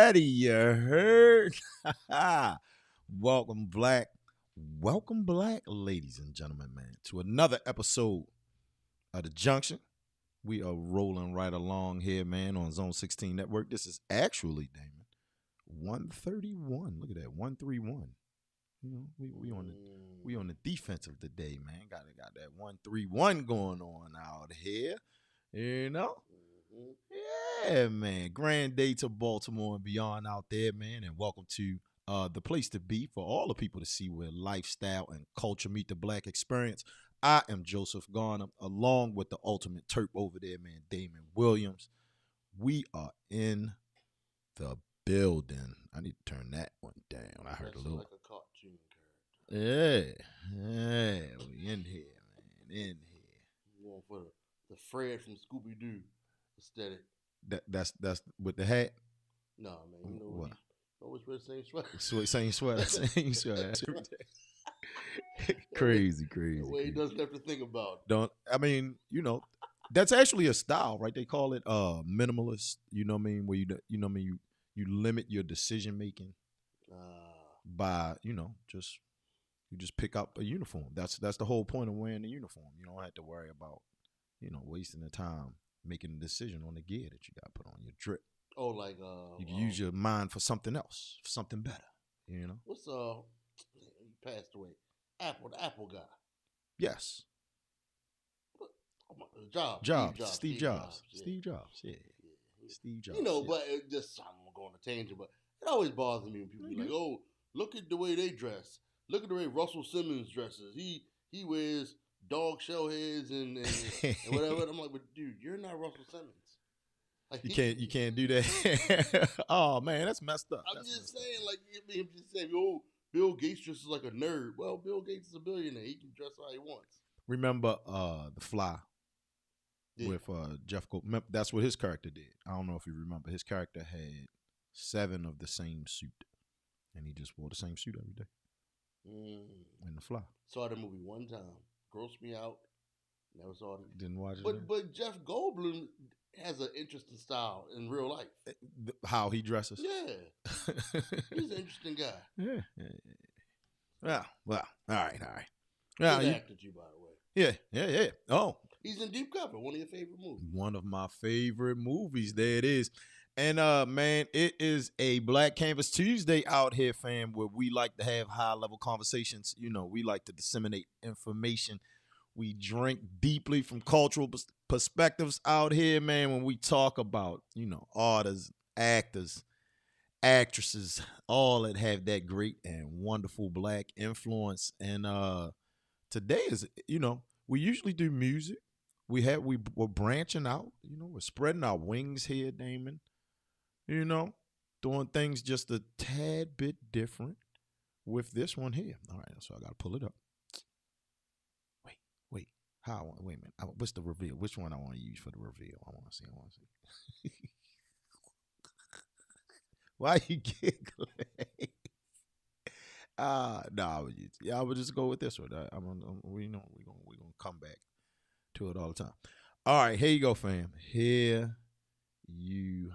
ready, you heard? Welcome, black, ladies and gentlemen, man, to another episode of The Junction. We are rolling right along here, man, on Zone 16 Network. This is actually, Damon, 131. Look at that, 131. You know, we on the defensive today, man. Got that 131 going on out here. You know? Yeah, man. Grand day to Baltimore and beyond out there, man. And welcome to the place to be for all the people to see where lifestyle and culture meet the black experience. I am Joseph Garner, along with the ultimate Terp over there, man, Damon Williams. We are in the building. I need to turn that one down. I heard a little. Like a cartoon character. Yeah, we in here, man, in here. I'm going for the Fred from Scooby Doo aesthetic. That's with the hat. No, man, you know what? Always wear the same sweater. Same sweater. Crazy. Well, he doesn't have to think about it. That's actually a style, right? They call it minimalist. You know what I mean? Where you limit your decision making by you just pick up a uniform. That's the whole point of wearing the uniform. You don't have to worry about wasting the time making a decision on the gear that you got put on your drip. Oh, like you can use your mind for something else, for something better. You know. What's he passed away? The Apple guy. Yes. Steve Jobs. Yeah. Steve Jobs. Yeah. Steve Jobs. But it just I'm going on a tangent, but it always bothers me when people be like, "Oh, look at the way they dress. Look at the way Russell Simmons dresses. He wears dog shell heads and whatever." I'm like, "But dude, you're not Russell Simmons. Like, you can't do that." Oh man, that's messed up. I'm just saying, like, him just saying, "Oh, Bill Gates dresses like a nerd." Well, Bill Gates is a billionaire. He can dress how he wants. Remember The Fly with Jeff Goldblum? That's what his character did. I don't know if you remember. His character had 7 of the same suit, and he just wore the same suit every day. In The Fly. Saw the movie one time. Grossed me out. Never saw it. Didn't watch it. But Jeff Goldblum has an interesting style in real life. How he dresses. Yeah. He's an interesting guy. Yeah. Well, all right. Yeah, good actor too, by the way. Yeah. Oh. He's in Deep Cover, one of your favorite movies. One of my favorite movies. There it is. And man, it is a Black Canvas Tuesday out here, fam, where we like to have high-level conversations. We like to disseminate information. We drink deeply from cultural perspectives out here, man, when we talk about, artists, actors, actresses, all that have that great and wonderful black influence. And today is, we usually do music. We're branching out, we're spreading our wings here, Damon. Doing things just a tad bit different with this one here. All right, so I got to pull it up. Wait. Wait a minute. What's the reveal? Which one I want to use for the reveal? I want to see. Why you giggling? I would just go with this one. We're gonna come back to it all the time. All right, here you go, fam. Here you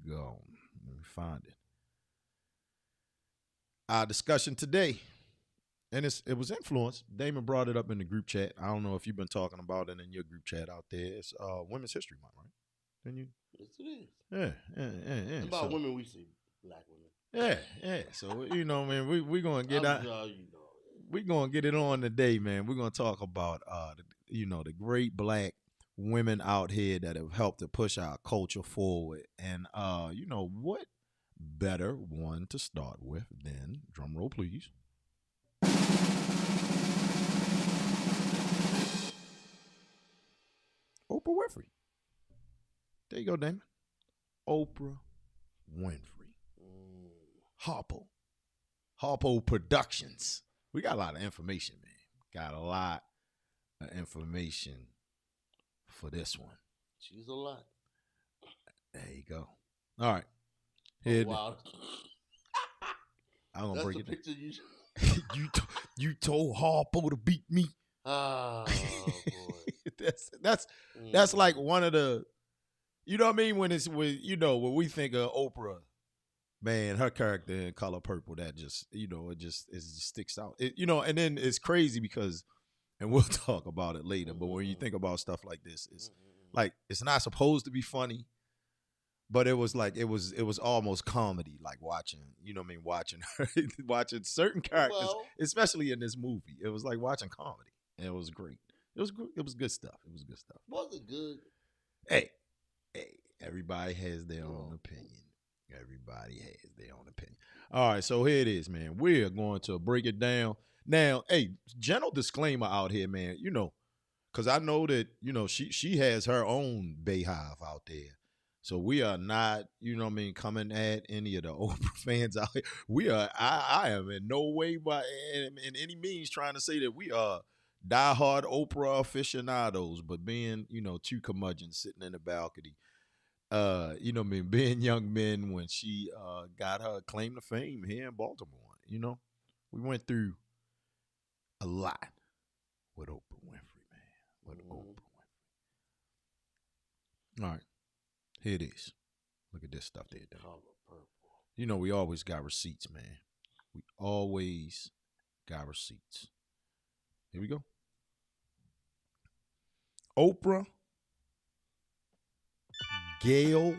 go. Let me find it. Our discussion today, and it was influenced. Damon brought it up in the group chat. I don't know if you've been talking about it in your group chat out there. It's Women's History Month, right? Didn't you? Yes, it is. Yeah. It's about women, we see black women. Yeah. So man, we're gonna get out. We're gonna get it on today, man. We're gonna talk about the great black women out here that have helped to push our culture forward. And what better one to start with than, drum roll please, Oprah Winfrey. There you go, Damon. Oprah Winfrey. Harpo Productions. We got a lot of information, man. Got a lot of information for this one. She's a lot. There you go. All right. Here. Wow. I'm gonna break it picture down. You told Harpo to beat me. Oh boy. that's like one of the, when we think of Oprah, man, her character in Color Purple, that just, it just sticks out. And then it's crazy because, and we'll talk about it later, but when you think about stuff like this, it's like it's not supposed to be funny, but it was like it was almost comedy, like watching, watching her, watching certain characters, especially in this movie. It was like watching comedy. And it was great. It was good. It was good stuff. It was good stuff. Was it good? Hey, everybody has their own opinion. Everybody has their own opinion. All right, so here it is, man. We're going to break it down. Now, hey, gentle disclaimer out here, man, because I know that, she has her own Bayhive out there. So we are not, coming at any of the Oprah fans out here. I am in no way in any means trying to say that we are diehard Oprah aficionados, but being, two curmudgeons sitting in the balcony, being young men when she got her claim to fame here in Baltimore. We went through a lot with Oprah Winfrey, man. With Oprah Winfrey. All right, here it is. Look at this stuff there. Color Purple. We always got receipts, man. We always got receipts. Here we go. Oprah Gail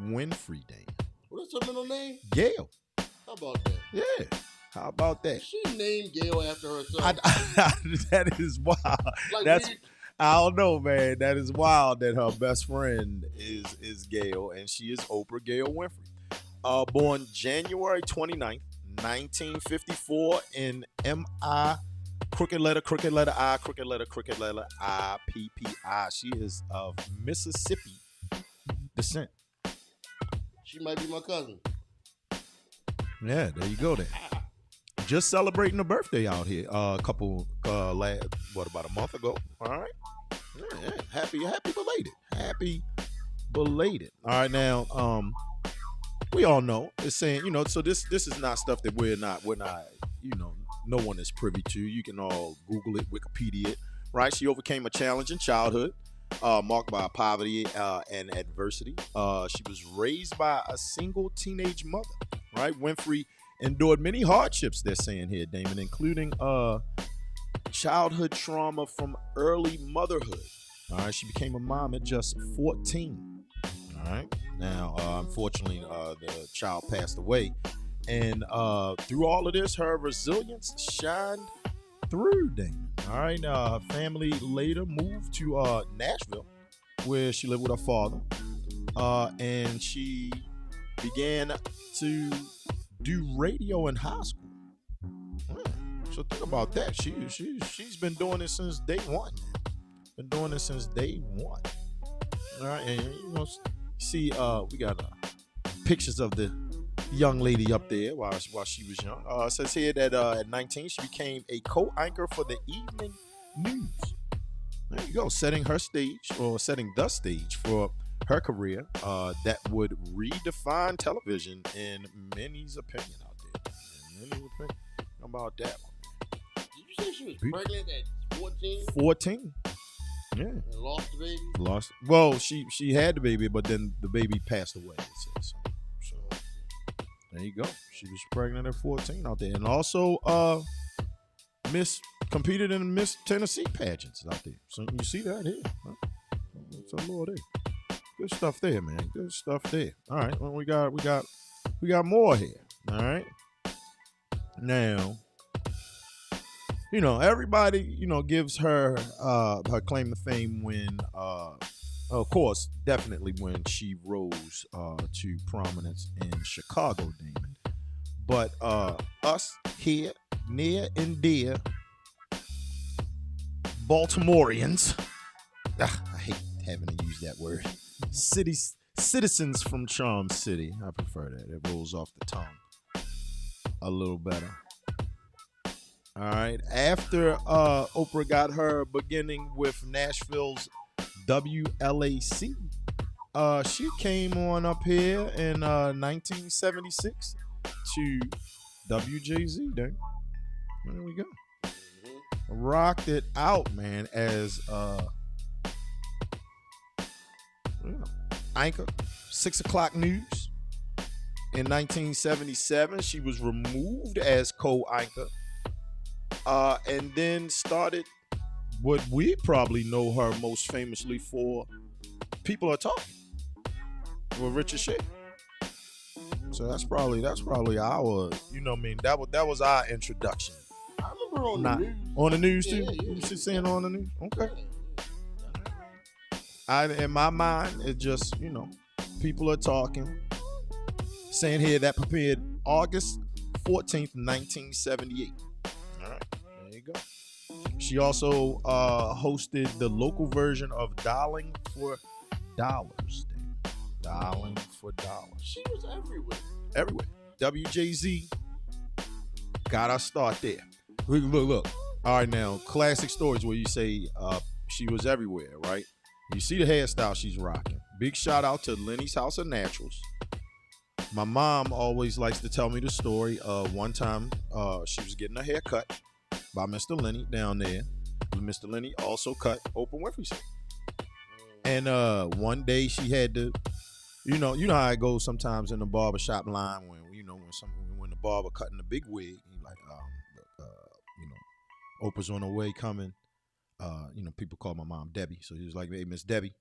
Winfrey, Damon. What's her middle name? Gail. How about that? Yeah. How about that? She named Gail after herself. That is wild. I don't know, man. That is wild that her best friend is Gail, and she is Oprah Gail Winfrey. Born January 29th, 1954 in M.I. Crooked letter I, crooked letter I, P-P-I. She is of Mississippi descent. She might be my cousin. Yeah, there you go then. Just celebrating a birthday out here. About a month ago. All right. Yeah. Happy belated. Happy belated. All right, now, we all know it's saying, so this is not stuff that we're not, no one is privy to. You can all Google it, Wikipedia it, right? She overcame a challenging childhood marked by poverty and adversity. She was raised by a single teenage mother, right? Winfrey endured many hardships, they're saying here, Damon, including childhood trauma from early motherhood. All right, she became a mom at just 14. All right, now, unfortunately, the child passed away. And through all of this, her resilience shined through, Damon. All right, her family later moved to Nashville, where she lived with her father. And she began to do radio in high school. So think about that. She's been doing it since day one. All right, and you see, we got pictures of the young lady up there while she was young. It says here that at 19 she became a co-anchor for the evening news. There you go, setting the stage for her career that would redefine television in many's opinion out there. How about that one? Did you say she was pregnant at 14? 14. Yeah. And lost the baby? Lost. Well, she had the baby, but then the baby passed away, it says. So there you go. She was pregnant at 14 out there. And also competed in Miss Tennessee pageants out there. So you see that here. Huh? That's a little there. Good stuff there, man. Good stuff there. All right. Well, we got more here. All right. Now, everybody, gives her her claim to fame when, of course, definitely when she rose to prominence in Chicago, Damon. But us here, near and dear, Baltimoreans, I hate having to use that word, citizens from Charm City, I prefer that. It rolls off the tongue a little better. All right. After Oprah got her beginning with Nashville's WLAC, she came on up here in 1976 to WJZ. There we go. Rocked it out, man, as anchor, 6 o'clock news. In 1977, she was removed as co-anchor, and then started what we probably know her most famously for, People Are Talking, with Richard Schiff. So that's probably our, you know what I mean, that was our introduction. I remember on the news. On the news too? Yeah. You see saying on the news? Okay. In my mind, it just, you know, People Are Talking. Saying here that prepared August 14th, 1978. All right, there you go. She also hosted the local version of Dialing for Dollars. Dialing for Dollars. She was everywhere. Everywhere. WJZ got our start there. Look. All right, now, classic stories where you say she was everywhere, right? You see the hairstyle she's rocking. Big shout out to Lenny's House of Naturals. My mom always likes to tell me the story. One time she was getting a haircut by Mr. Lenny down there. Mr. Lenny also cut Oprah Winfrey's hair. And one day she had to, you know how it goes sometimes in the barbershop line when when the barber cutting the big wig, he's like, Oprah's on her way coming. People call my mom Debbie, so he was like, hey, Miss Debbie,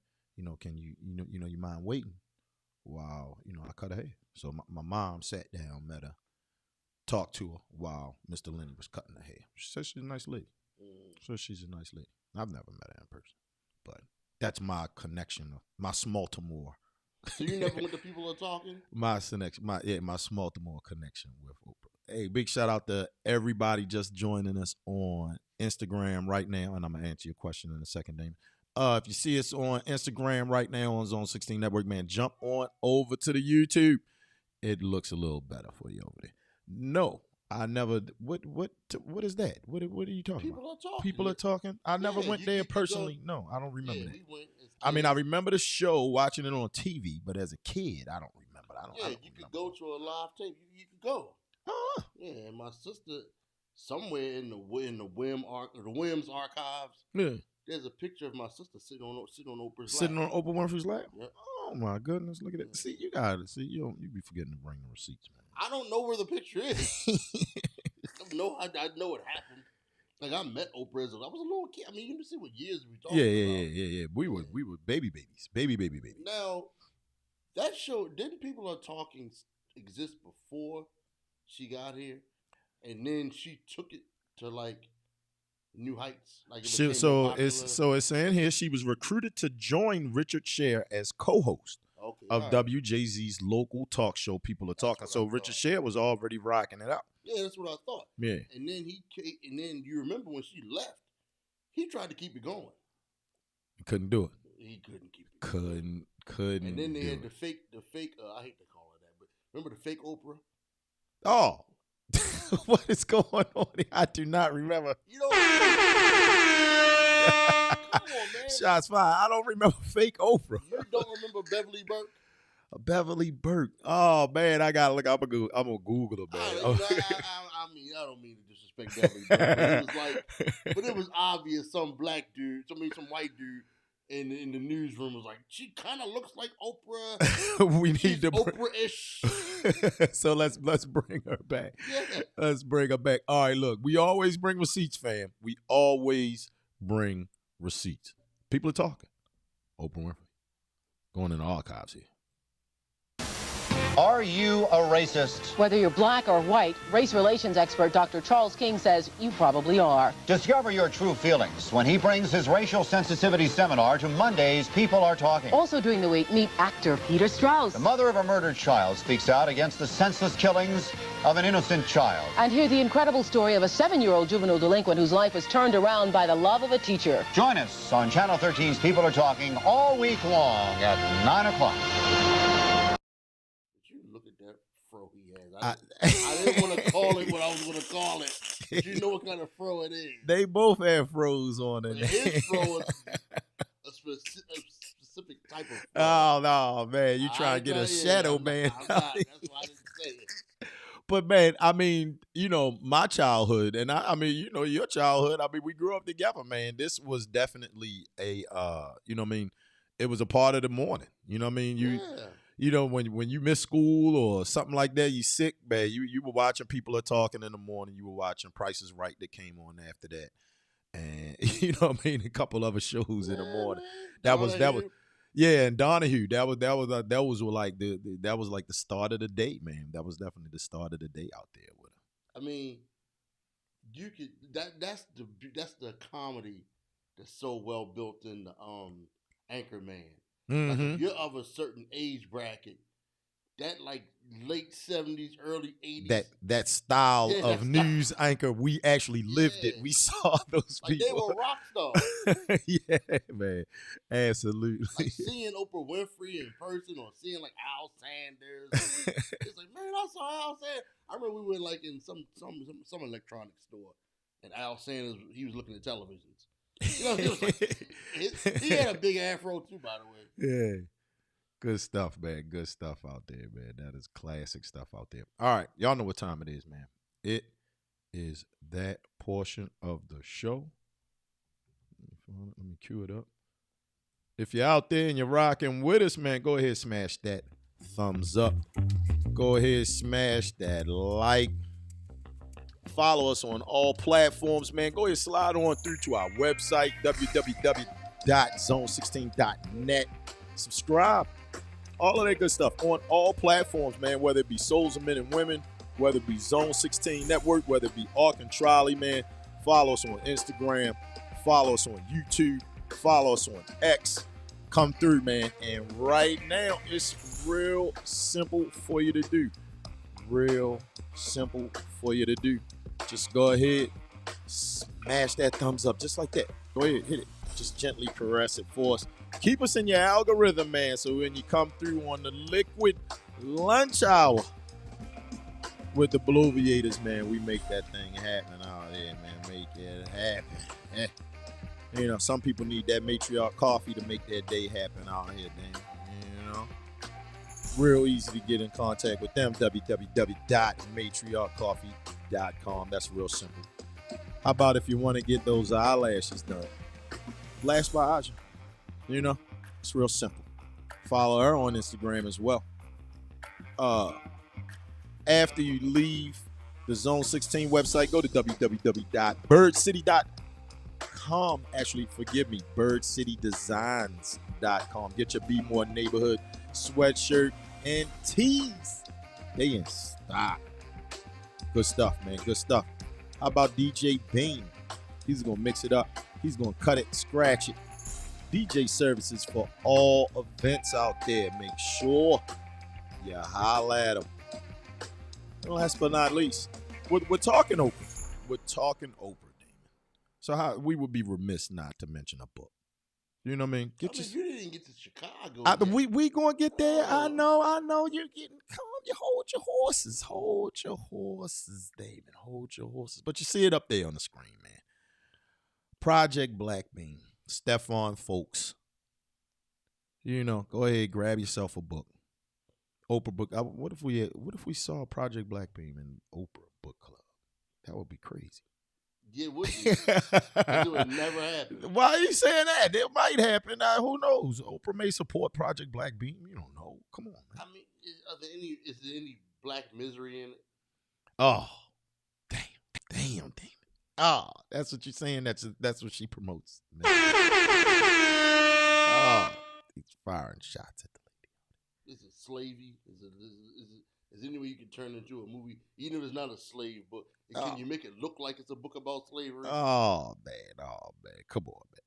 can you mind waiting while I cut her hair? So my mom sat down, met her, talked to her while Mr. Lenny was cutting her hair. She said she's a nice lady. I've never met her in person, but that's my connection, my Smaltimore. So you never went to People Are Talking? my Smaltimore connection with Oprah. Hey, big shout out to everybody just joining us on Instagram right now, and I'm gonna answer your question in a second, Damon. If you see us on Instagram right now on Zone 16 Network, man, jump on over to the YouTube. It looks a little better for you over there. No, I never. What is that? What are you talking People about? Are Talking. People Are Talking. I never went there personally. No, I don't remember that. We went I mean, I remember the show, watching it on TV, but as a kid, I don't remember. I don't you could go to a live tape. You could go. Huh. Yeah, and my sister, somewhere in the Williams archives, there's a picture of my sister sitting on Oprah's lap. Sitting on Oprah Winfrey's lap? Yep. Oh my goodness, look at that. See, you got it. See, you be forgetting to bring the receipts, man. I don't know where the picture is. I know it happened. Like, I met Oprah as I was a little kid. I mean, you see what years we talking about. Yeah. We were baby babies. Baby. Now, that show, didn't People Are Talking exist before she got here? And then she took it to, like, new heights. Like, it's saying here she was recruited to join Richard Scher as co-host of WJZ's local talk show People Are Talking. So Richard Scher was already rocking it out. Yeah, that's what I thought. Yeah. And then you remember when she left, he tried to keep it going. He couldn't do it. He couldn't keep it going. Couldn't. And then they had it. the fake. I hate to call her that, but remember the fake Oprah? Oh. What is going on here? I do not remember. You know, come on, man. Shots fired. I don't remember fake Oprah. You don't remember Beverly Burke? Beverly Burke. Oh man, I gotta look. I'm gonna Google it, man. I mean, I don't mean to disrespect Beverly Burke, but it was obvious some black dude, some white dude in the newsroom was like, she kind of looks like Oprah. We need to Oprah-ish. So let's bring her back. Yeah. Let's bring her back. All right, look, we always bring receipts, fam. We always bring receipts. People are talking. Oprah Winfrey. Going in the archives here. Are you a racist? Whether you're black or white, race relations expert Dr. Charles King says you probably are. Discover your true feelings when he brings his racial sensitivity seminar to Monday's People Are Talking. Also during the week, meet actor Peter Strauss. The mother of a murdered child speaks out against the senseless killings of an innocent child. And hear the incredible story of a 7-year-old juvenile delinquent whose life was turned around by the love of a teacher. Join us on Channel 13's People Are Talking all week long at 9 o'clock. Fro he has. I didn't want to call it what I was going to call it. But you know what kind of fro it is. They both have fros on it. His fro is a specific type of fro. Oh, no, man. You trying to get a shadow, man. I'm not. That's why I didn't say it. But, man, I mean, my childhood, and I mean, your childhood, I mean, we grew up together, man. This was definitely a, it was a part of the morning. You know what I mean? you know, when you miss school or something like that, you sick, man. You were watching People Are Talking in the morning. You were watching Price is Right that came on after that, and you know what I mean. A couple other shows in the morning. That was yeah, and Donahue. That was like the start of the day, man. That was definitely the start of the day out there with him. I mean, you could that's the comedy that's so well built in the Anchorman. Like if you're of a certain age bracket, that like late 70s, early 80s. That style of news anchor, we actually lived it. We saw those like people. They were rock stars. Yeah, man. Absolutely. Like seeing Oprah Winfrey in person or seeing like Al Sanders. It's like, man, I saw Al Sanders. I remember we were like in some electronics store, and Al Sanders, he was looking at televisions. You know, he was like, he had a big afro too, by the way. Yeah. Good stuff, man. Good stuff out there, man. That is classic stuff out there. All right. Y'all know what time it is, man. It is that portion of the show. Let me cue it up. If you're out there and you're rocking with us, man, go ahead and smash that thumbs up. Go ahead, smash that like. Follow us on all platforms, man. Go ahead, slide on through to our website, www.zone16.net. Subscribe. All of that good stuff on all platforms, man, whether it be Souls of Men and Women, whether it be Zone 16 Network, whether it be Ark and Trolley, man. Follow us on Instagram. Follow us on YouTube. Follow us on X. Come through, man. And right now, it's real simple for you to do. Real simple for you to do. Just go ahead, smash that thumbs up just like that. Go ahead, hit it. Just gently caress it for us. Keep us in your algorithm, man, so when you come through on the liquid lunch hour with the Bloviators, man, we make that thing happen out there, man. Make it happen. You know, some people need that matriarch coffee to make their day happen out here, damn. You know? Real easy to get in contact with them, www.matriarchcoffee.com. That's real simple. How about if you want to get those eyelashes done? Lash by Aja. You know, it's real simple. Follow her on Instagram as well. After you leave the Zone 16 website, go to www.birdcity.com. Actually, forgive me, birdcitydesigns.com. Get your Be More Neighborhood sweatshirt and tees. They in stock. Good stuff, man. Good stuff. How about DJ Bean? He's going to mix it up. He's going to cut it, scratch it. DJ services for all events out there. Make sure you holla at them. And last but not least, we're talking Oprah. We're talking Oprah, Damon. So how we would be remiss not to mention a book. You know what I mean? You didn't get to Chicago. We gonna get there. I know. You're getting calm. You hold your horses. Hold your horses, David. Hold your horses. But you see it up there on the screen, man. Project Black Bean. Stefan Folks. You know, go ahead, grab yourself a book. Oprah book. What if we saw Project Black Bean in Oprah Book Club? That would be crazy. Yeah, it would be. It would never happen. Why are you saying that? It might happen. Who knows? Oprah may support Project Black Bean. You don't know. Come on, man. I mean, is there any black misery in it? Oh, damn. Oh, that's what you're saying. That's what she promotes. Oh, he's firing shots at the lady. Is it slavey? Is there any way you can turn it into a movie, even if it's not a slave book? Can you make it look like it's a book about slavery? Oh man. Come on, man.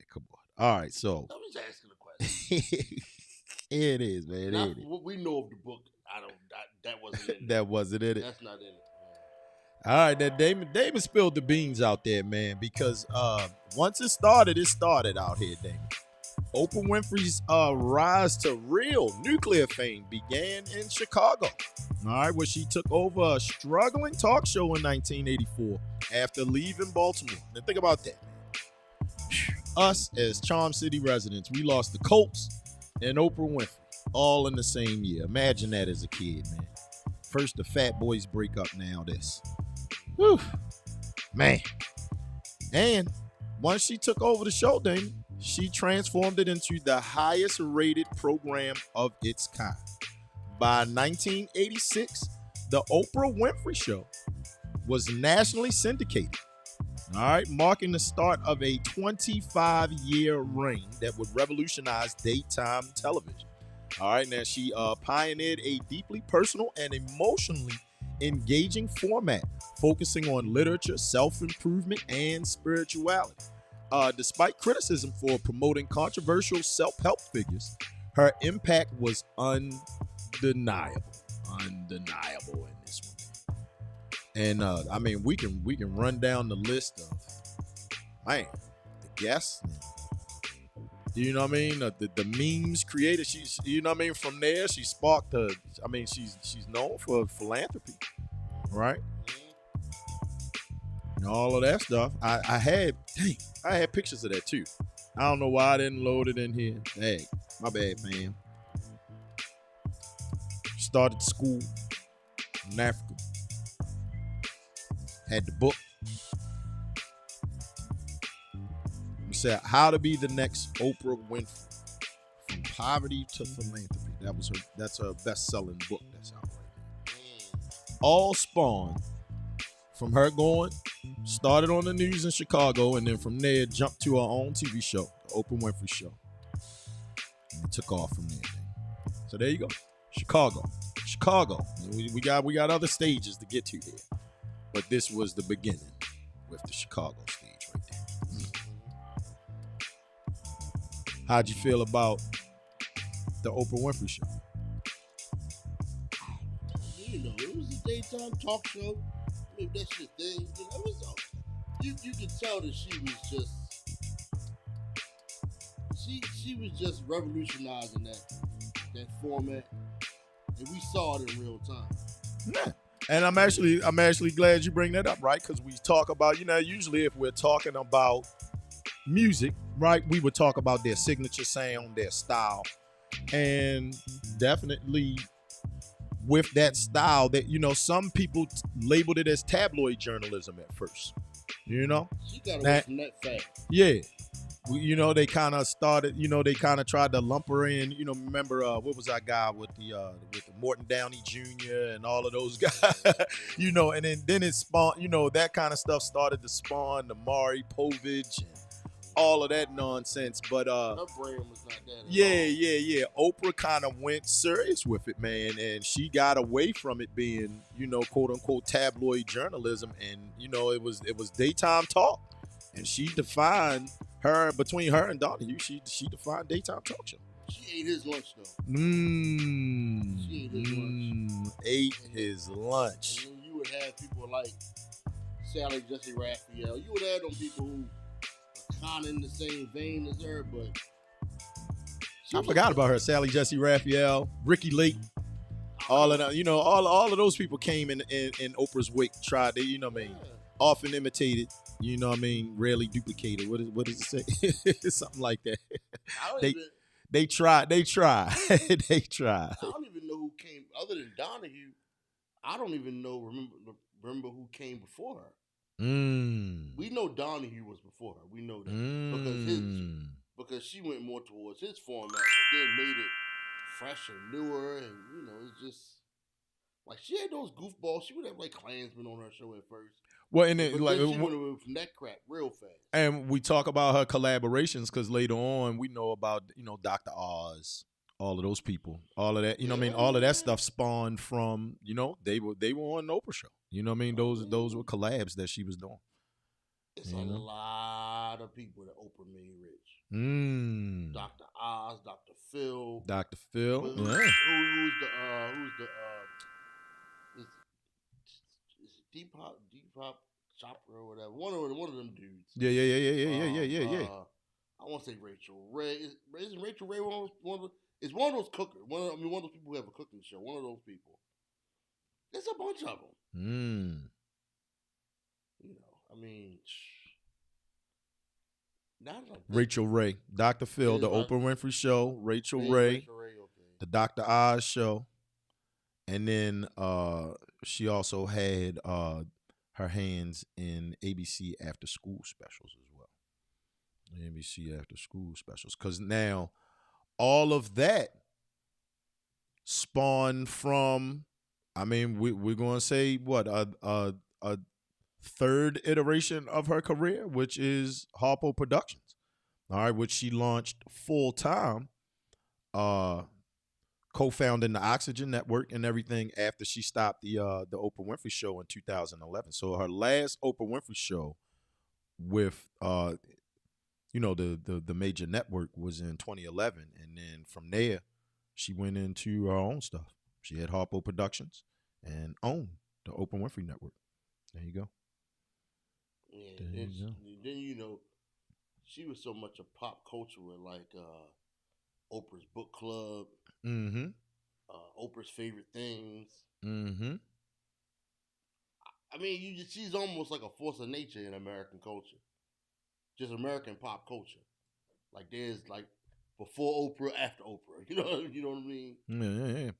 All right, so I'm just asking a question. It is, man. What we know of the book, that wasn't in it. That wasn't in it. That's not in it. All right, that Damon spilled the beans out there, man, because once it started out here, Damon. Oprah Winfrey's rise to real nuclear fame began in Chicago. All right, where she took over a struggling talk show in 1984 after leaving Baltimore. Now think about that, man. Us as Charm City residents, we lost the Colts and Oprah Winfrey all in the same year. Imagine that as a kid, man. First the Fat Boys break up, now this. Whew, man. And once she took over the show, Damon, she transformed it into the highest rated program of its kind. by 1986, the Oprah Winfrey Show was nationally syndicated. All right, marking the start of a 25-year reign that would revolutionize daytime television. All right, now she pioneered a deeply personal and emotionally engaging format, focusing on literature, self-improvement, and spirituality. Despite criticism for promoting controversial self-help figures, her impact was undeniable in this one. And I mean, we can run down the list of, man, the guests. You know what I mean? The memes created. She's, you know what I mean? From there, she sparked the. I mean, she's known for philanthropy, right? And all of that stuff. I had pictures of that too. I don't know why I didn't load it in here. Hey, my bad, man. Started school in Africa. Had the book. We said how to be the next Oprah Winfrey, from poverty to philanthropy. That's her best-selling book that's out right now. All spawned from her started on the news in Chicago, and then from there jumped to her own TV show, the Oprah Winfrey Show. And it took off from there. So there you go. Chicago. We got other stages to get to here. But this was the beginning with the Chicago stage right there. How'd you feel about the Oprah Winfrey Show? You know, it was a daytime talk show. I mean, that's your thing. You know, it was, you could tell that she was just revolutionizing that format, and we saw it in real time. Yeah. And I'm actually glad you bring that up, right? Because we talk about, you know, usually if we're talking about music, right, we would talk about their signature sound, their style, and definitely with that style that, you know, some people labeled it as tabloid journalism at first, you know? She got away from that fact. Yeah. You know, they kind of started, you know, they kind of tried to lump her in, you know, remember, what was that guy with the Morton Downey Jr. and all of those guys, you know, and then it spawned, you know, that kind of stuff started to spawn the Maury Povich and all of that nonsense. But her brand was not that. Yeah. Oprah kind of went serious with it, man, and she got away from it being, you know, quote unquote tabloid journalism, and you know, it was daytime talk, and she defined between her and Donahue, she defined daytime talk show. She ate his lunch though. She ate his lunch. And then you would have people like Sally Jesse Raphael. You would have them people who are kind of in the same vein as her, but I forgot about her. Sally Jesse Raphael, Ricky Lake, all of them. You know, all of those people came in Oprah's wake. Tried to, you know what I mean, often imitated. You know what I mean, rarely duplicated. What does it say? Something like that. They tried. They tried. I don't even know who came other than Donahue. I don't even remember who came before her. We know Donahue was before her. We know that because she went more towards his format, but then made it fresh and newer, and you know, it's just like she had those goofballs. She would have like Klansmen on her show at first. Well, and then, like, she went away from that crap real fast. And we talk about her collaborations because later on we know about, you know, Dr. Oz, all of those people, all of that. You know what I mean? All of that stuff spawned from, you know, they were on the Oprah show. You know what I mean? Those were collabs that she was doing. It's a lot of people that Oprah made rich. Dr. Oz, Dr. Phil. Who's Deepak Chopra or whatever. One of them dudes. Yeah. I want to say Rachel Ray. Isn't Rachel Ray one of those cookers? One of those people who have a cooking show. One of those people. There's a bunch of them. You know, I mean, Rachel Ray, Dr. Phil, the Oprah Winfrey Show, Rachel Ray, okay. the Dr. Oz show, and then she also had her hands in ABC after school specials as well. ABC after school specials, because now all of that spawned from, I mean, we're going to say what, a third iteration of her career, which is Harpo Productions, all right, which she launched full time, co-founding the Oxygen Network and everything after she stopped the Oprah Winfrey Show in 2011. So her last Oprah Winfrey Show with the major network was in 2011, and then from there she went into her own stuff. She had Harpo Productions and owned the Oprah Winfrey Network. There you go. Yeah, There you go. then she was so much a pop culture with like Oprah's book club, Mm-hmm. Oprah's favorite things. Mm-hmm. I mean, she's almost like a force of nature in American culture, just American pop culture. Like there's like before Oprah, after Oprah. You know what I mean? Yeah.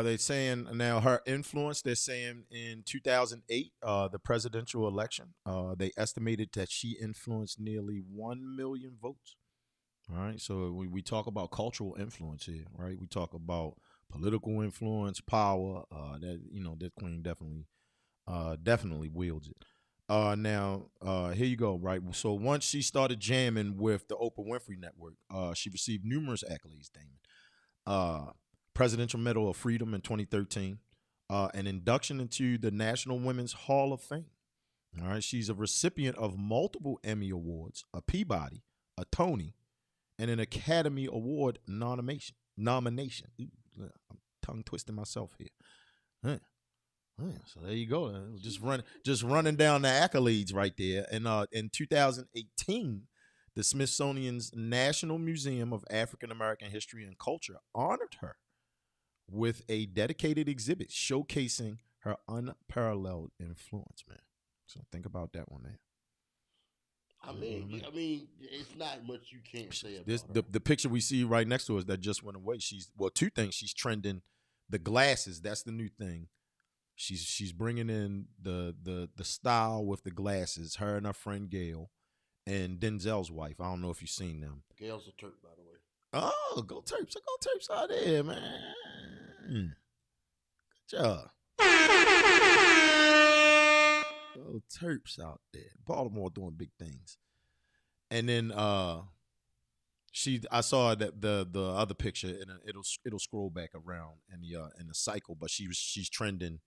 They're saying now her influence. They're saying in 2008, the presidential election, they estimated that she influenced nearly 1 million votes. All right, so we talk about cultural influence here, right? We talk about political influence, power. That queen definitely wields it. Now, here you go, right? So once she started jamming with the Oprah Winfrey Network, she received numerous accolades, Damon. Presidential Medal of Freedom in 2013, an induction into the National Women's Hall of Fame. All right, she's a recipient of multiple Emmy Awards, a Peabody, a Tony, and an Academy Award nomination. Ooh, I'm tongue twisting myself here. So there you go. Just running down the accolades right there. And in 2018, the Smithsonian's National Museum of African American History and Culture honored her with a dedicated exhibit showcasing her unparalleled influence, man. So think about that one, man. I mean, it's not much you can't say about the picture we see right next to us that just went away. Two things. She's trending the glasses. That's the new thing. She's bringing in the style with the glasses. Her and her friend Gail, and Denzel's wife. I don't know if you've seen them. Gail's a Turk, by the way. Oh, go Terps! Go Terps out there, man. Good job. Go Terps out there. Baltimore doing big things. And then I saw that the other picture, and it'll scroll back around in the cycle, but she's trending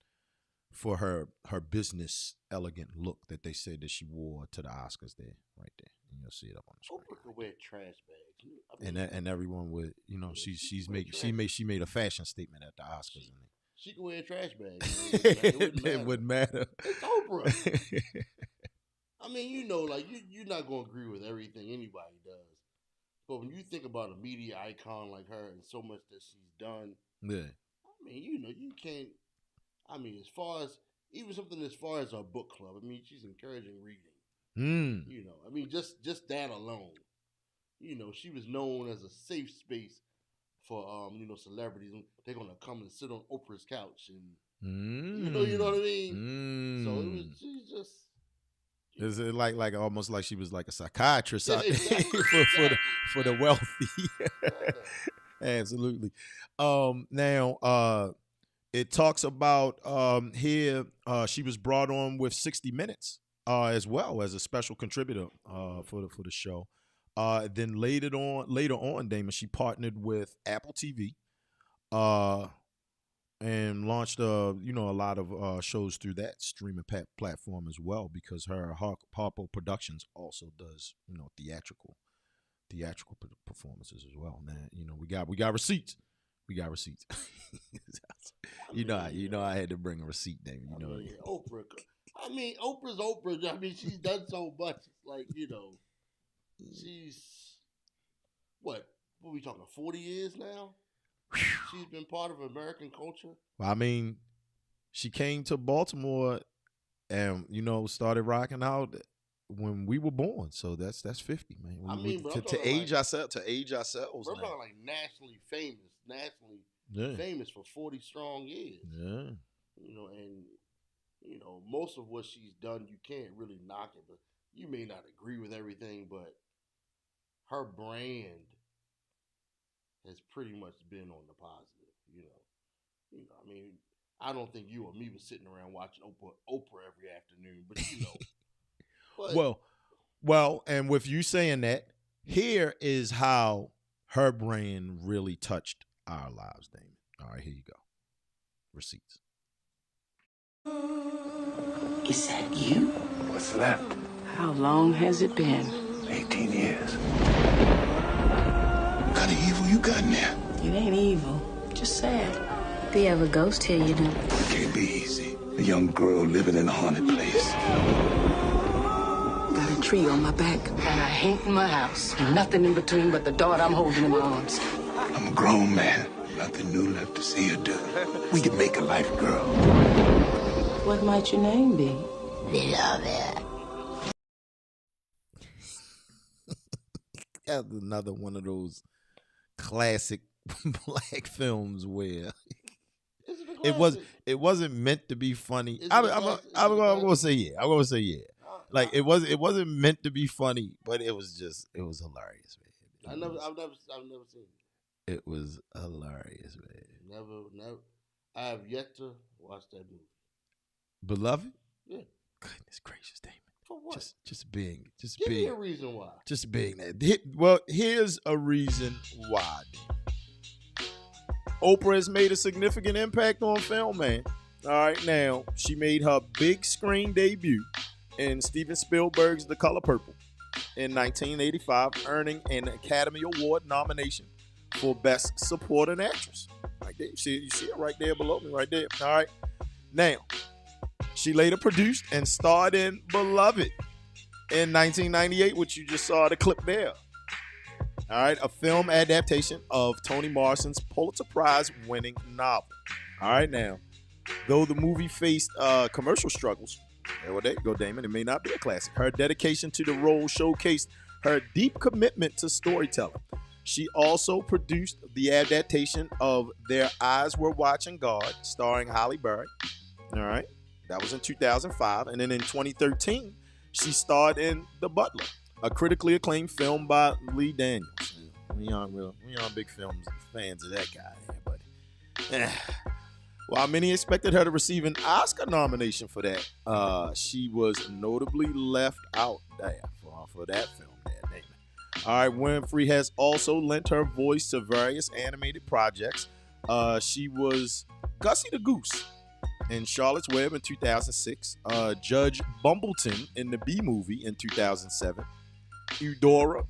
for her business elegant look that they said that she wore to the Oscars there, right there. And you'll see it up on the screen. Oprah could wear trash bags. And everyone would, she made a fashion statement at the Oscars. She could wear a trash bag. It wouldn't matter. It's Oprah. I mean, you're not going to agree with everything anybody does. But when you think about a media icon like her and so much that she's done, yeah. I mean, you can't. I mean, as far as our book club, I mean, she's encouraging reading. I mean, just that alone. She was known as a safe space for celebrities. They're gonna come and sit on Oprah's couch, and you know what I mean. So she's just. Is it like almost like she was like a psychiatrist exactly. for the wealthy? Absolutely. Now, it talks about here she was brought on with 60 Minutes as well as a special contributor for the show. Then later on, Damon, she partnered with Apple TV and launched a lot of shows through that streaming platform as well, because her Harpo Productions also does theatrical performances as well. Man, we got receipts. We got receipts. I had to bring a receipt, David. Oprah. I mean, Oprah's Oprah. I mean, she's done so much. Like, she's what are we talking? 40 years now. She's been part of American culture. Well, I mean, she came to Baltimore and started rocking out when we were born. So that's 50, man. To age ourselves. We're talking like nationally famous for 40 strong years. Yeah. And most of what she's done, you can't really knock it, but you may not agree with everything, but her brand has pretty much been on the positive. I mean, I don't think you or me was sitting around watching Oprah every afternoon, but you know. But, well, and with you saying that, here is how her brand really touched our lives, Damon. All right, here you go. Receipts. Is that you? What's left? How long has it been? 18 years. What kind of evil you got in there? It ain't evil, just sad. We have a ghost here, you know. It can't be easy. A young girl living in a haunted place. Got a tree on my back, and I hate my house. Nothing in between but the daughter I'm holding in my arms. I'm a grown man. Nothing new left to see or do. We can make a life, girl. What might your name be? Beloved. That's another one of those classic black films where it wasn't meant to be funny. I'm gonna say yeah. I'm gonna say yeah. Like it wasn't meant to be funny, but it was hilarious, man. I've never seen it. It was hilarious, man. Never. I have yet to watch that movie. Beloved? Yeah. Goodness gracious, Damon. For what? Just being. Give me a reason why. Just being that. Well, here's a reason why. Oprah has made a significant impact on film, man. All right, now she made her big screen debut in Steven Spielberg's The Color Purple in 1985, earning an Academy Award nomination for Best Supporting Actress. Right there, you see it right there below me, right there. All right, now she later produced and starred in Beloved in 1998, which you just saw the clip there. All right, a film adaptation of Toni Morrison's Pulitzer Prize-winning novel. All right, now, though the movie faced commercial struggles, there you go, Damon, it may not be a classic. Her dedication to the role showcased her deep commitment to storytelling. She also produced the adaptation of Their Eyes Were Watching God, starring Halle Berry. All right, that was in 2005. And then in 2013, she starred in The Butler, a critically acclaimed film by Lee Daniels. We aren't big fans of that guy here, buddy. While many expected her to receive an Oscar nomination for that, she was notably left out there for that film there, Damon. All right, Winfrey has also lent her voice to various animated projects. She was Gussie the Goose in Charlotte's Web in 2006, Judge Bumbleton in the Bee Movie in 2007, Eudora.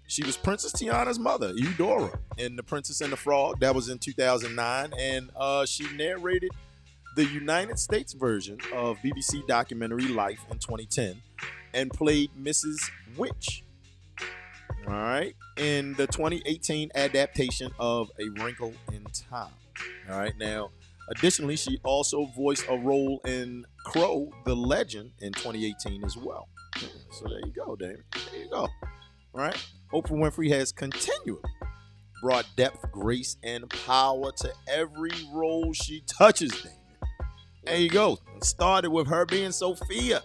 She was Princess Tiana's mother, Eudora, in The Princess and the Frog. That was in 2009. And she narrated the United States version of BBC documentary Life in 2010 and played Mrs. Witch, all right, in the 2018 adaptation of A Wrinkle in Time. All right, now, additionally, she also voiced a role in Crow, the Legend in 2018 as well. So there you go, Damon. There you go. All right. Oprah Winfrey has continually brought depth, grace, and power to every role she touches, Damon. There you go. It started with her being Sophia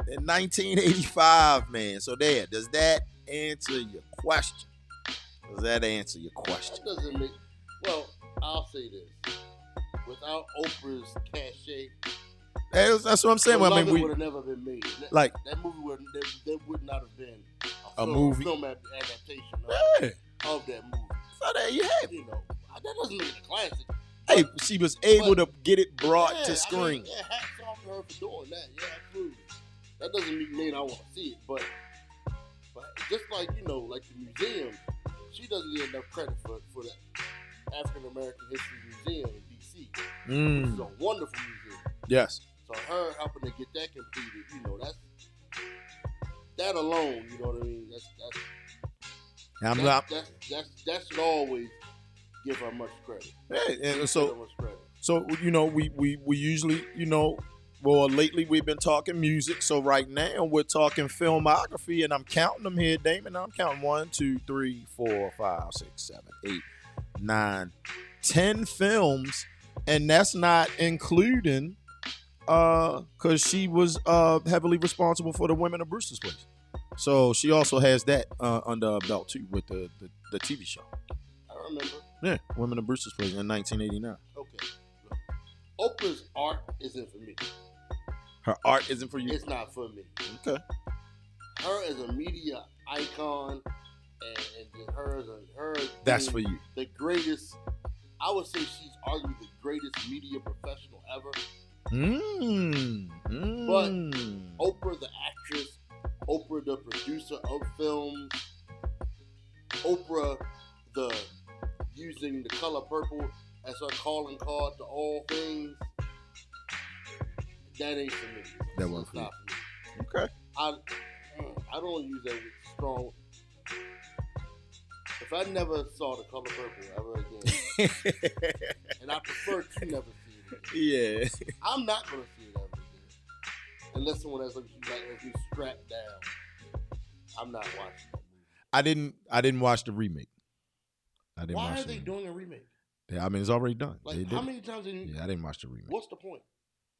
in 1985, man. So there. Does that answer your question? Does that answer your question? That doesn't make... Well, I'll say this. Without Oprah's cachet... That's what I'm saying. Well, I mean, would have never been made. Like that movie there would not have been a movie film adaptation of that movie. So there you have it. That doesn't make it a classic. Hey, she was able to get it brought to screen. I mean, hats off to her for doing that. Yeah, absolutely. That doesn't mean I want to see it, but just like like the museum, she doesn't get enough credit for the African American History Museum in DC, which is a wonderful museum. Yes. So her helping to get that completed, that's that alone. You know what I mean? That should always give her much credit. Yeah, and so we usually well, lately we've been talking music. So right now we're talking filmography, and I'm counting them here, Damon. I'm counting 1, 2, 3, 4, 5, 6, 7, 8, 9, 10 films, and that's not including. Because she was heavily responsible for the Women of Brewster's Place, so she also has that under her belt too with the TV show. I remember. Yeah, Women of Brewster's Place in 1989. Okay. Look, Oprah's art isn't for me. Her art isn't for you? It's not for me. Okay. Her as a media icon, and her as That's for you. The greatest. I would say she's arguably the greatest media professional ever. But Oprah, the actress, Oprah, the producer of films, Oprah, the using the color purple as her calling card to all things. That ain't for me. That wasn't for you. Not for me. Okay. I don't use that with strong. If I never saw the color purple ever again, and I prefer to never see it again, Yeah. I'm not gonna see it ever again unless someone has me strapped down. I'm not watching that movie. I didn't watch the remake. Why are they doing a remake? Yeah, I mean, it's already done. Like, how many times did you? Yeah, I didn't watch the remake. What's the point?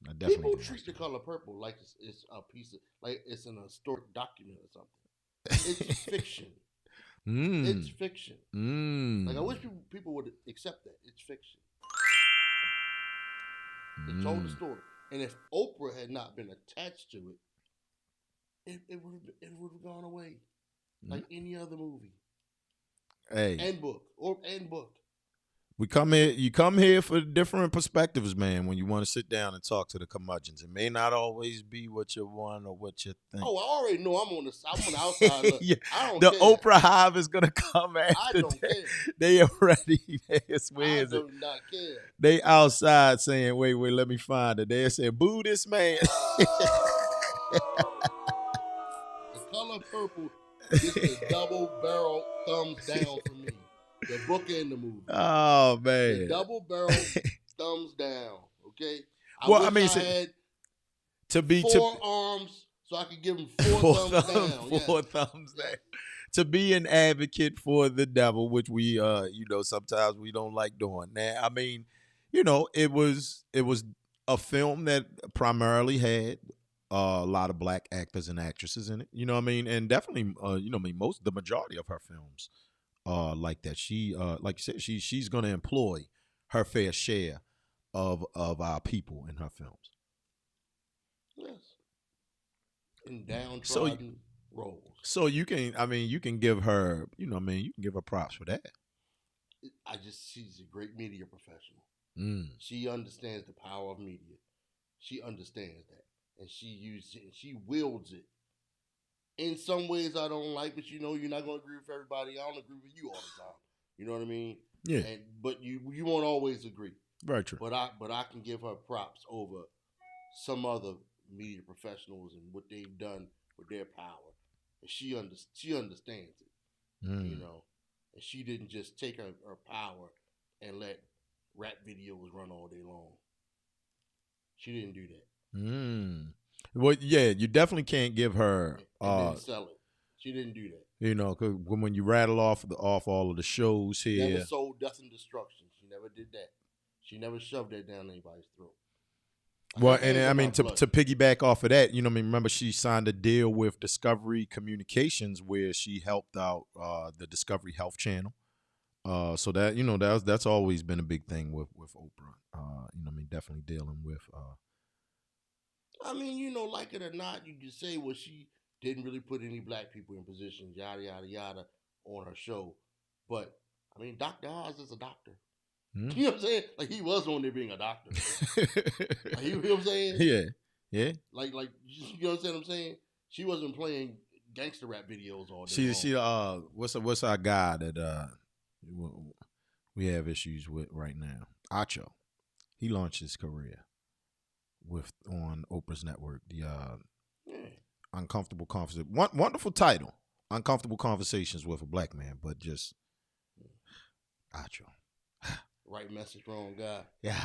I definitely People didn't treat watch the it. color purple like it's a piece of, like it's an historic document or something. It's fiction. It's fiction. Like, I wish people would accept that. It's fiction. It told the story. And if Oprah had not been attached to it, it would have gone away. Like any other movie. Hey. And book. We come here. You come here for different perspectives, man. When you want to sit down and talk to the curmudgeons, it may not always be what you want or what you think. Oh, I already know I'm on the outside. Look, Yeah. I don't The care. Oprah Hive is gonna come after. I don't care. They already. I do not care. They outside saying, "Wait, let me find it." They saying, "Boo this man." The color purple is the double barrel thumbs down for me. The book and the movie. Oh man. The double barrel thumbs down. Okay. I mean, had to be four arms, so I could give him four thumbs down. Four thumbs down. To be an advocate for the devil, which we, sometimes we don't like doing. Now, I mean, it was a film that primarily had a lot of black actors and actresses in it. You know what I mean? And definitely, the majority of her films. Like that, she like you said, she's going to employ her fair share of our people in her films. Yes, in downtrodden roles. So you can give her, you can give her props for that. She's a great media professional. She understands the power of media. She understands that, and she uses it, and she wields it. In some ways I don't like, but you're not going to agree with everybody. I don't agree with you all the time. You know what I mean? Yeah. But you won't always agree. Very true. But I can give her props over some other media professionals and what they've done with their power. And she understands it. And she didn't just take her power and let rap videos run all day long. She didn't do that. Well, yeah, you definitely can't give her and then sell it. She didn't do that. Because when you rattle off all of the shows here, never sold Death and Destruction. She never did that. She never shoved that down anybody's throat. Well, and I mean to piggyback off of that, remember she signed a deal with Discovery Communications where she helped out the Discovery Health Channel. So that that's always been a big thing with Oprah. Definitely dealing with. Like it or not, you just say, well, she didn't really put any black people in positions, yada, yada, yada, on her show. But, Dr. Oz is a doctor. You know what I'm saying? Like, he was on there being a doctor. Like, you know what I'm saying? Yeah. Yeah. Like, you understand what I'm saying? She wasn't playing gangster rap videos all day long. What's our guy that we have issues with right now? Acho. He launched his career on Oprah's network, the Uncomfortable Conversation. Wonderful title, Uncomfortable Conversations with a Black Man, but just Acho. Right message, wrong guy. Yeah,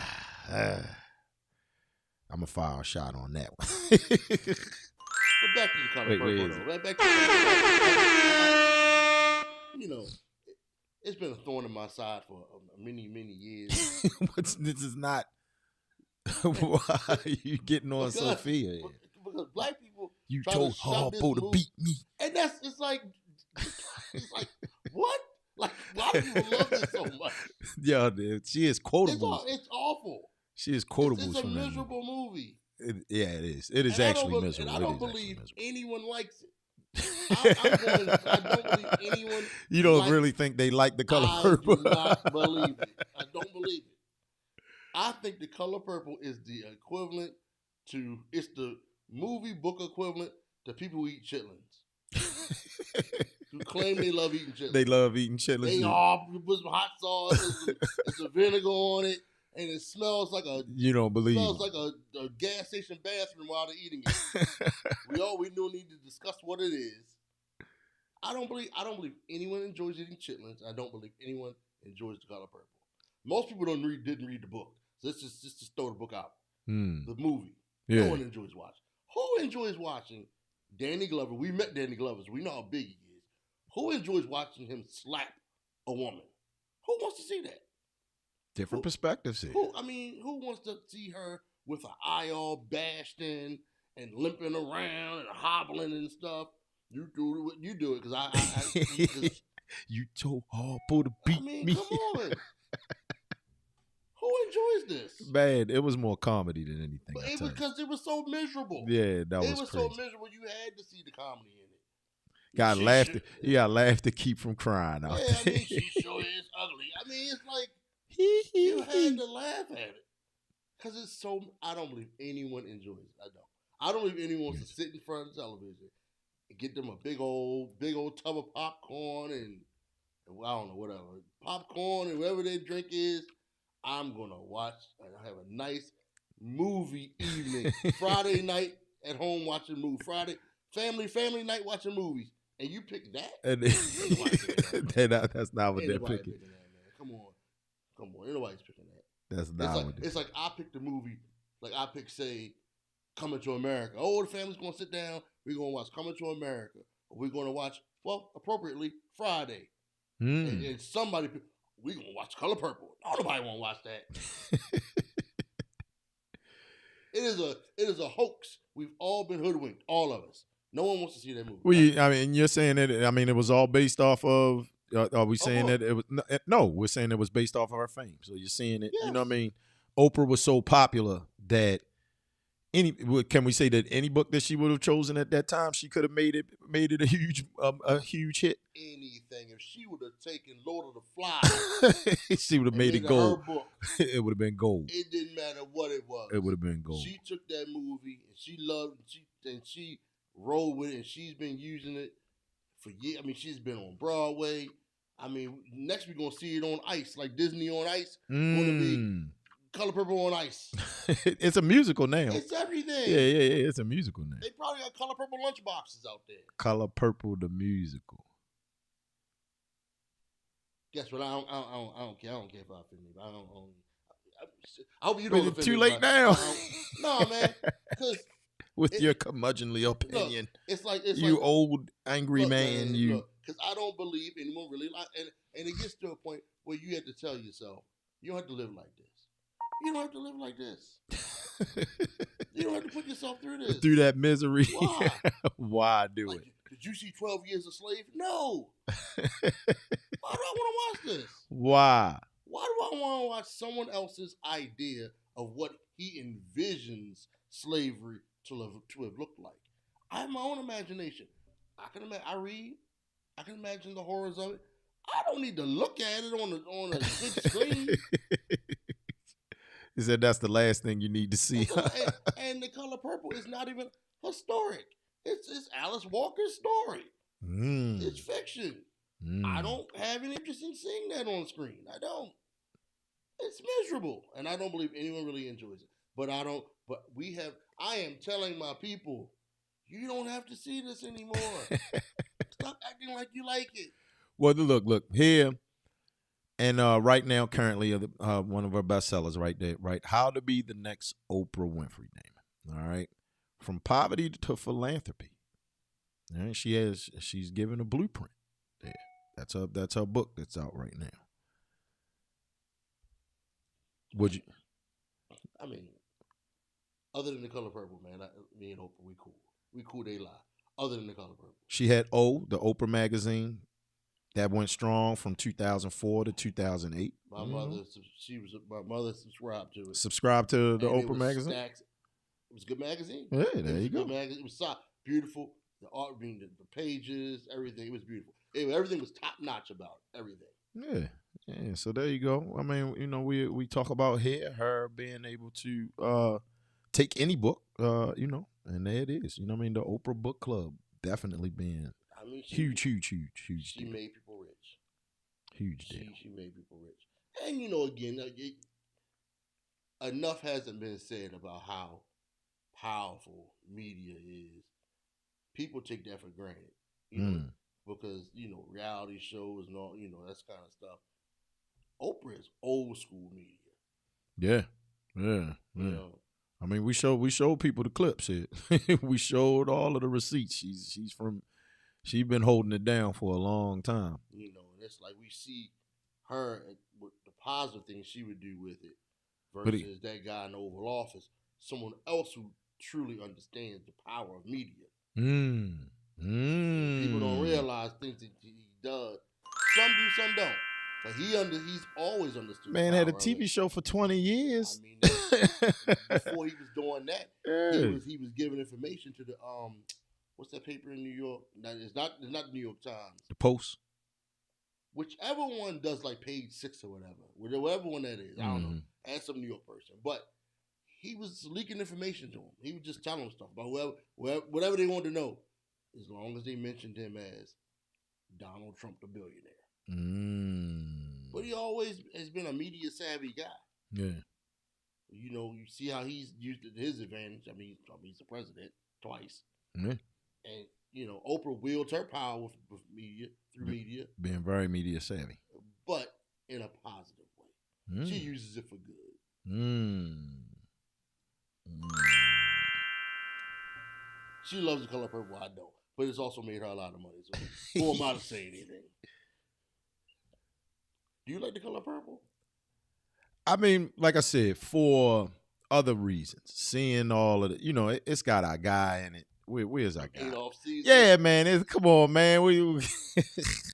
I'm gonna fire a shot on that one. But back to the color purple, though. Back to the it's been a thorn in my side for many years. This is not. Why are you getting on Sophia? Because black people, you told Harpo to beat me, and it's like what? Like, why do people love this so much? Yeah, she is quotable. It's awful. She is quotable. It's a miserable movie. Yeah, it is. It is actually miserable. And I don't believe anyone likes it. I don't believe anyone. You don't really think they like The Color Purple? I do not believe it. I don't believe it. I think The Color Purple is the equivalent to, it's the movie book equivalent to people who eat chitlins. Who claim they love eating chitlins. They love eating chitlins. They all put some hot sauce and some vinegar on it, and it smells like a. You don't believe. Smells like a gas station bathroom while they're eating it. we don't need to discuss what it is. I don't believe anyone enjoys eating chitlins. I don't believe anyone enjoys The Color Purple. Most people didn't read the book. So let's just throw the book out. The movie. Yeah. No one enjoys watching. Who enjoys watching Danny Glover? We met Danny Glover, so we know how big he is. Who enjoys watching him slap a woman? Who wants to see that? Different perspectives here. Who wants to see her with her eye all bashed in and limping around and hobbling and stuff? You do it because I you so horrible to beat me. Come on. Who enjoys this? Man, it was more comedy than anything. Because it was so miserable. Yeah, that was crazy. It was crazy. so miserable. You had to see the comedy in it. You got to laugh to keep from crying out there. I mean, she sure is ugly. I mean, it's like you had to laugh at it because it's so. I don't believe anyone enjoys it. I don't believe anyone wants to sit in front of the television and get them a big old tub of popcorn and I don't know whatever popcorn and whatever their drink is. I'm gonna watch and have a nice movie evening. Friday night at home watching movies. Friday family night watching movies. And you pick that? That's not what they're picking. Come on. Ain't nobody's picking that. That's not it's like I picked a movie. Like I picked, say, Coming to America. Oh, the family's gonna sit down. We're gonna watch Coming to America. We're gonna watch, well, appropriately, Friday. And somebody, we're gonna watch Color Purple. Nobody wanna watch that. It is a hoax. We've all been hoodwinked, all of us. No one wants to see that movie. Well, you're saying that. I mean, it was all based off of. Are we saying that it was? No, we're saying it was based off of her fame. So you're seeing it. Yes. You know what I mean? Oprah was so popular that can we say that any book that she would have chosen at that time, she could have made it a huge hit. Anything. If she would have taken Lord of the Flies, she would have made it gold. Her book, it would have been gold. It didn't matter what it was. It would have been gold. She took that movie and she loved and she rolled with it, and she's been using it for years. I mean, she's been on Broadway. I mean, next we're gonna see it on ice, like Disney on Ice. Gonna be Color Purple on Ice. It's a musical now. It's everything. Yeah. It's a musical now. They probably got Color Purple lunchboxes out there. Color Purple the musical. Guess what? I don't care. I don't care if I offend me. I hope you don't. It's too late now. No, man. Because with your curmudgeonly opinion, look, it's you like, old angry man. Because I don't believe anyone really like, and it gets to a point where you have to tell yourself, you don't have to live like this. You don't have to live like this. You don't have to put yourself through this. Through that misery. Why? Why do it? Did you see 12 Years a Slave? No. Why do I want to watch this? Why? Why do I want to watch someone else's idea of what he envisions slavery to have looked like? I have my own imagination. I can imagine the horrors of it. I don't need to look at it on a big screen. He said that's the last thing you need to see. And The Color Purple is not even historic. It's Alice Walker's story. It's fiction. I don't have any interest in seeing that on screen. I don't. It's miserable, and I don't believe anyone really enjoys it. But I am telling my people, you don't have to see this anymore. Stop acting like you like it. Well, look here, and right now, currently, one of our bestsellers right there, right? How to Be the Next Oprah Winfrey, Damon. All right, from poverty to philanthropy. All right, she's given a blueprint there. That's her book that's out right now. Would you? I mean, other than The Color Purple, man, me and Oprah, we cool. We cool, they lie. Other than The Color Purple. She had the Oprah magazine. That went strong from 2004 to 2008. My mother subscribed to it. Subscribe to the And Oprah magazine. Stacks. It was a good magazine. Yeah, there you go. Good magazine. It was soft, beautiful. The art, the pages, everything. It was beautiful. Everything was top notch about it. Everything. Yeah. So there you go. I mean, you know, we talk about here her being able to take any book, you know, and there it is. You know what I mean? The Oprah Book Club definitely being huge. She deal. Made people rich. Huge deal. She made people rich. And you know, again, enough hasn't been said about how powerful media is. People take that for granted, you know, because, you know, reality shows and all, you know, that kind of stuff. Oprah is old school media. Yeah. You know? I mean, we showed people the clips here. We showed all of the receipts. She's been holding it down for a long time. You know, and it's like we see her with the positive things she would do with it versus that guy in the Oval Office, someone else who truly understands the power of media. People don't realize things that he does. Some do, some don't. But he's always understood. Man had a TV show for 20 years. I mean, before he was doing that, he was giving information to the what's that paper in New York? It's not the New York Times. The Post. Whichever one does like page 6 or whatever one that is. I don't know. Ask some New York person. But he was leaking information to him. He was just telling them stuff about whatever they wanted to know, as long as they mentioned him as Donald Trump the billionaire. But he always has been a media savvy guy. Yeah. You know, you see how he's used it to his advantage. I mean, he's the president twice. Yeah. And, you know, Oprah wields her power with media, through media. Being very media savvy. But in a positive way. She uses it for good. She loves the color purple. I don't. But it's also made her a lot of money. So who am I to say anything? Do you like the color purple? I mean, like I said, for other reasons. Seeing all of it, you know, it's got our guy in it. Where's our guy? Yeah, man. Come on, man. You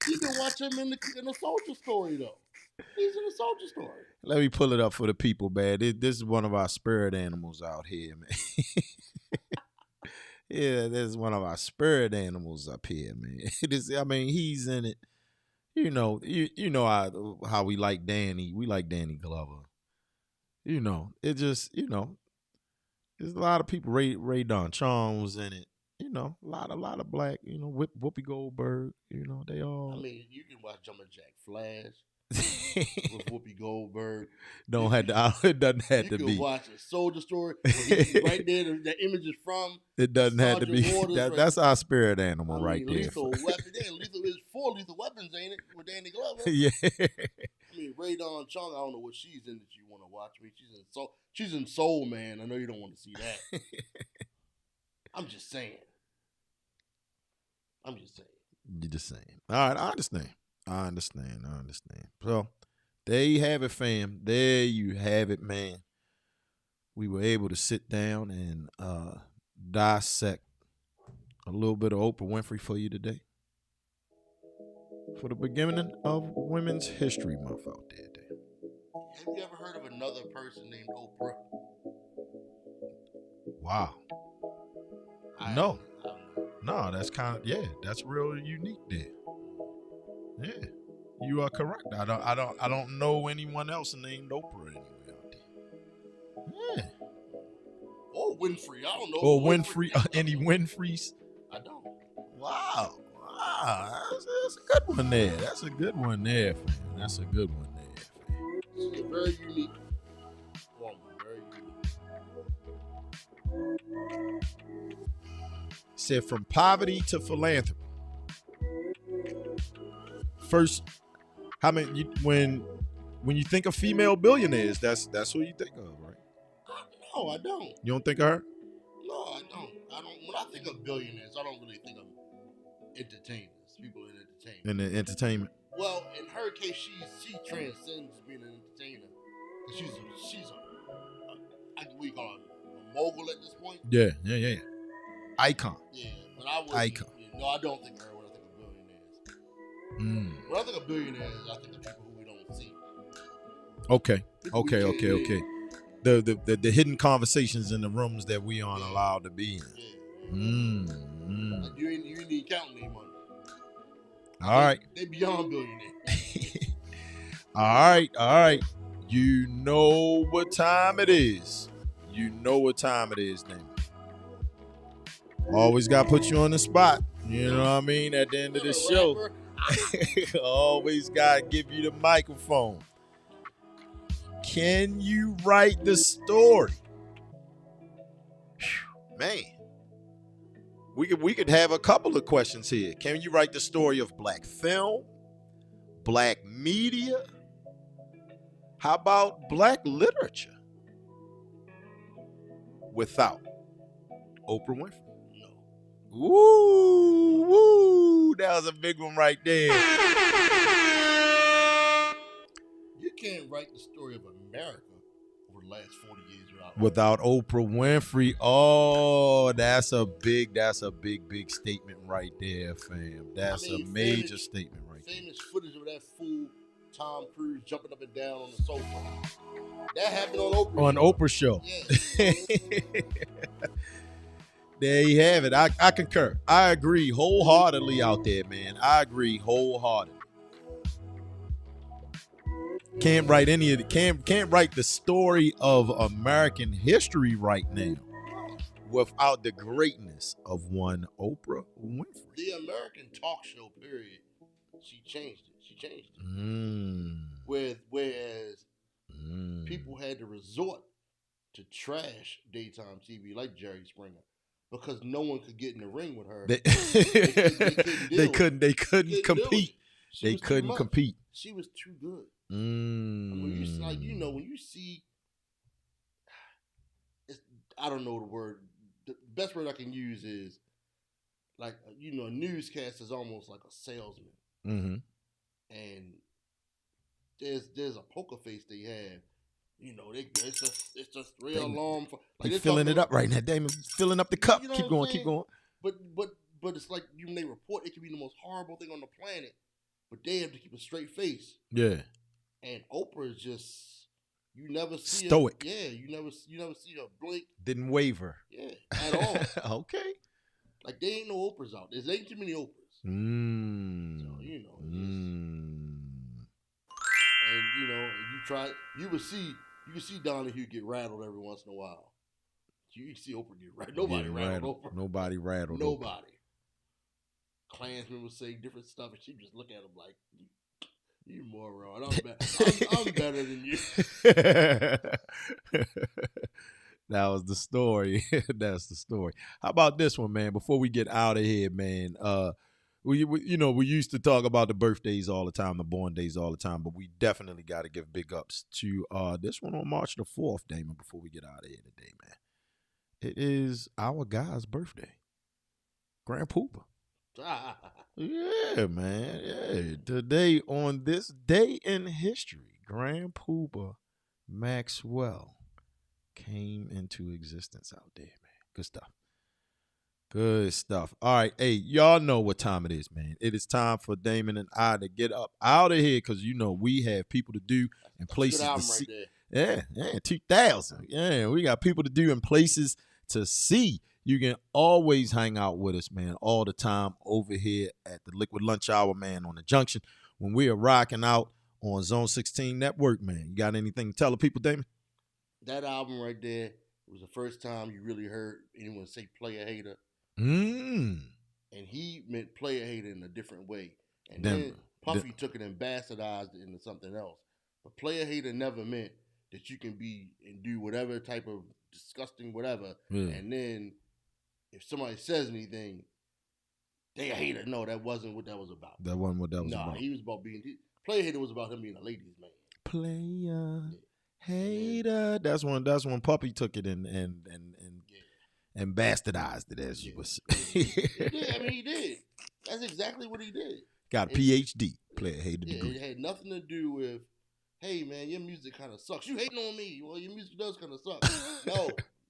can watch him in the Soldier Story, though. He's in the Soldier Story. Let me pull it up for the people, man. This is one of our spirit animals out here, man. Yeah, this is one of our spirit animals up here, man. I mean, he's in it. You know, you know how we like Danny. We like Danny Glover. You know, it just, you know, there's a lot of people. Ray Don Chong was in it. You know, a lot of black. You know, Whoopi Goldberg. You know, they all. I mean, you can watch Jumpin' Jack Flash with Whoopi Goldberg. It doesn't have to be. You can watch a Soldier Story. Right there, the image is from. It doesn't have to be. That's our spirit animal right there. Lethal Weapon. There's 4 Lethal Weapons, ain't it? With Danny Glover. Yeah. I mean, Ray Don Chong. I don't know what she's in that you want to watch. I mean, she's in Soul Man. I know you don't want to see that. I'm just saying. You're just saying. All right, I understand. So, there you have it, fam. There you have it, man. We were able to sit down and dissect a little bit of Oprah Winfrey for you today. For the beginning of Women's History Month out there. Have you ever heard of another person named Oprah? Wow. No, that's kind of, that's real unique there. Yeah, you are correct. I don't know anyone else named Oprah anywhere out there. Yeah. Or Winfrey, I don't know. Or Winfrey, any Winfreys? I don't. Wow, that's a good one there. That's a good one there, fam. That's a good one there, fam. She's a very unique woman, very unique. Said from poverty to philanthropy. First, how many when you think of female billionaires, that's who you think of, right? No, I don't. You don't think of her? No, I don't. When I think of billionaires, I don't really think of entertainers, people in entertainment. In the entertainment. Well, in her case, she transcends being an entertainer. She's we call her a mogul at this point. Yeah. Icon. Yeah, but I would. Icon. No, I don't think of her when I think of billionaires. Mm. When I think of billionaires, I think of people who we don't see. Okay. People we can't Okay. The hidden conversations in the rooms that we aren't allowed to be in. Yeah. Like you ain't even counting their money. All right. They beyond billionaires. All right. You know what time it is. Damon. Always got to put you on the spot. You know what I mean? At the end of the show. Always got to give you the microphone. Can you write the story? Man. We could have a couple of questions here. Can you write the story of black film? Black media? How about black literature? Without Oprah Winfrey? No. Woo! That was a big one right there. You can't write the story of America over the last 40 years without Oprah Winfrey. Oh, that's a big statement right there, fam. That's a major statement right there. Famous footage of that fool Tom Cruise jumping up and down on the sofa. That happened on Oprah. On Oprah show. Yeah. There you have it. I concur. I agree wholeheartedly out there, man. I agree wholeheartedly. Can't write any of the can't write the story of American history right now without the greatness of one Oprah Winfrey. The American talk show period, she changed it. Whereas people had to resort to trash daytime TV like Jerry Springer because no one could get in the ring with her. They couldn't compete. They couldn't compete. She was too good. When you see, I don't know the word. The best word I can use is like a newscast is almost like a salesman, and there's a poker face they have. It's just real alarm. Like they're filling it up right now, Damon. Filling up the cup. You know keep going. But it's like when they report, it can be the most horrible thing on the planet, but they have to keep a straight face. Yeah. And Oprah is just, you never see stoic. You never see her blink. Didn't waver. Yeah, at all. Okay. Like there ain't no Oprahs out there. There ain't too many Oprahs. So, and you can see Donahue get rattled every once in a while. You see Oprah get rattled. Nobody rattled Oprah. Nobody rattled. Nobody. Klansmen would say different stuff, and she just look at him like, "You moron! I'm better than you." That was the story. That's the story. How about this one, man? Before we get out of here, man. We used to talk about the birthdays all the time, the born days all the time, but we definitely got to give big ups to this one on March the 4th, Damon. Before we get out of here today, man. It is our guy's birthday, Grand Pooper. Yeah, man. Yeah. Today, on this day in history, Grand Pooper Maxwell came into existence out there, man. Good stuff. Good stuff. All right. Hey, y'all know what time it is, man. It is time for Damon and I to get up out of here because, we have people to do and places to see. Right there. Yeah, 2000. Yeah, we got people to do and places to see. You can always hang out with us, man, all the time over here at the Liquid Lunch Hour, man, on the Junction when we are rocking out on Zone 16 Network, man. You got anything to tell the people, Damon? That album right there was the first time you really heard anyone say player hater. And he meant player hater in a different way. And then Puffy took it and bastardized it into something else. But player hater never meant that you can be and do whatever type of disgusting whatever. Yeah. And then if somebody says anything, they a hater. No, that wasn't what that was about. That wasn't what that was about. No, he was about being... Player hater was about him being a ladies' man. Player hater. That's when Puppy took it and bastardized it, as you would say. He did. That's exactly what he did. Got a PhD, player hater degree. It had nothing to do with, hey, man, your music kind of sucks. You hating on me. Well, your music does kind of suck. No,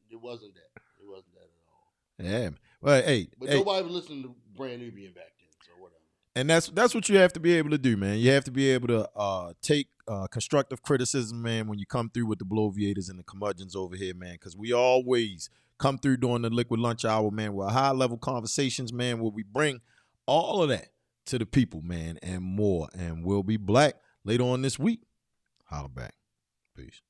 it wasn't that. It wasn't that at all. Yeah. Well, hey. But nobody was listening to Brand Nubian back then, so whatever. And that's what you have to be able to do, man. You have to be able to take constructive criticism, man, when you come through with the Bloviators and the curmudgeons over here, man, because we always come through during the Liquid Lunch Hour, man, with high-level conversations, man, where we bring all of that to the people, man, and more. And we'll be black later on this week. Holla back. Peace.